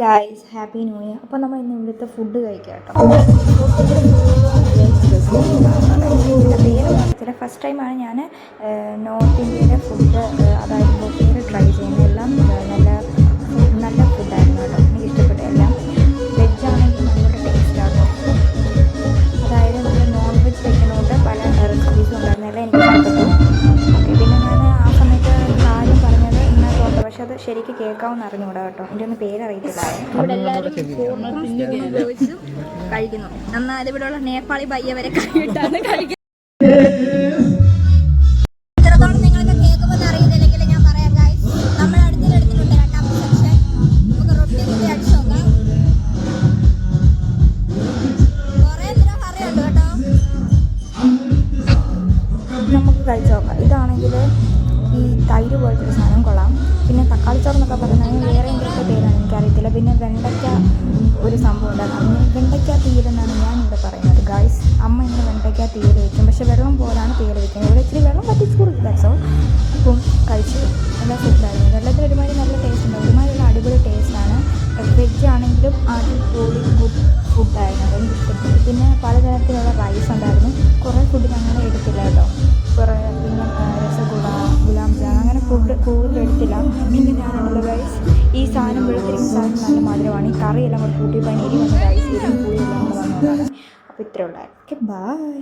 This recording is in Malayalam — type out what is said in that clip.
Guys happy new year. അപ്പോൾ നമ്മൾ ഇന്ന് ഇവിടുത്തെ ഫുഡ് കഴിക്കാം കേട്ടോ. പേര് ഫസ്റ്റ് ടൈമാണ് ഞാൻ നോർത്ത് ഇന്ത്യയിലെ ഫുഡ് അതായത് ബൊഫേയിൽ ട്രൈ ചെയ്യുന്നത്. എല്ലാം നല്ല ഫുഡായിരുന്നു കേട്ടോ. എനിക്ക് ഇഷ്ടപ്പെട്ട എല്ലാം വെജാണെങ്കിൽ നല്ലൊരു ടേസ്റ്റാണ്. അതായത് നമ്മൾ നോൺ വെജ് കഴിക്കുന്നതുകൊണ്ട് പല റെസിപ്പീസും ഉണ്ടായിരുന്നില്ല, എനിക്ക് ഇഷ്ടപ്പെട്ടു. ഓക്കെ, പിന്നെ ഞാൻ ആ സമയത്ത് കാര്യം പറഞ്ഞത് ഇന്നത്തോട്ട്, പക്ഷെ അത് ശരിക്കും കേൾക്കാമെന്ന് അറിഞ്ഞുകൂടാ കേട്ടോ. എൻ്റെ ഒന്നും പേരറിയത്തില്ല. ഇവിടെ എല്ലാവരും ഉപയോഗിച്ച് കഴിക്കുന്നു. നന്നായത് ഇവിടെയുള്ള നേപ്പാളി പയ്യ വരെ കഴിയിട്ടാണ് കഴിക്കുന്നത്. എത്രത്തോളം നിങ്ങൾക്ക് കേൾക്കുമെന്ന് അറിയുന്നില്ലെങ്കിൽ ഞാൻ പറയാം ഗൈസ്. നമ്മൾ അടുത്തിട്ടുണ്ട് രണ്ടാമത്തെ സെക്ഷൻ. നമുക്ക് റൊട്ടി കൂടി അടിച്ചു നോക്കാം. കുറേ നേരം അറിയുണ്ട് കേട്ടോ. നമുക്ക് കഴിച്ചു നോക്കാം. ഇതാണെങ്കിൽ ഈ തൈര് പോലത്തെ ഒരു സാധനം കൊള്ളാം. പിന്നെ തക്കാളിച്ചോറെന്നൊക്കെ പറയുന്നത് വേറെ എന്തൊക്കെ പേരാണ് എനിക്കറിയത്തില്ല. പിന്നെ വെണ്ടയ്ക്ക ഒരു സംഭവം ഉണ്ടാകും, വെണ്ടയ്ക്ക തീരെന്നാണ് ഞാൻ ഇവിടെ പറയുന്നത് ഗായ്സ്. അമ്മ ഇങ്ങനെ വെണ്ടയ്ക്ക തീരെ വയ്ക്കും, പക്ഷെ വെള്ളം പോലാണ് തീരെ വയ്ക്കുന്നത്. ഇവിടെ ഇച്ചിരി വെള്ളം പറ്റിച്ച് കൊടുക്കുക. അപ്പം കഴിച്ച് നല്ല ഫുഡായിരുന്നു. വെള്ളത്തിൽ ഒരുമാതിരി നല്ല ടേസ്റ്റ് ഉണ്ട്, ഒരുമാതിരി അടിപൊളി ടേസ്റ്റാണ്. വെജ് ആണെങ്കിലും അടിപൊളി ഗുഡ് ഫുഡായിരുന്നു, അതെനിക്ക് ഇഷ്ടപ്പെട്ടു. പിന്നെ പലതരത്തിലുള്ള റൈസ് ഉണ്ടായിരുന്നു. കുറേ ഫുഡ് ഞങ്ങൾ എടുത്തില്ല കേട്ടോ. കുറേ പിന്നെ രസഗുള, ഗുലാബ് ജാം, അങ്ങനെ ഫുഡ് കൂടുതൽ എടുത്തില്ല. പിന്നെ ഞാനുള്ളത് റൈസ്, ഈ സാധനം വെളുത്തിരിക്കുന്ന സാധനം നല്ല മധുരമാണ്. ഈ കറിയെല്ലാം കൂടെ കൂട്ടിയപ്പോൾ അതിന് എരി വന്ന റൈസ് എരിയും കൂടിയെല്ലാം കൂടെ വന്നതാണ്. അപ്പോൾ ഇത്രയേ ഉള്ളായിരുന്നു. Okay, by.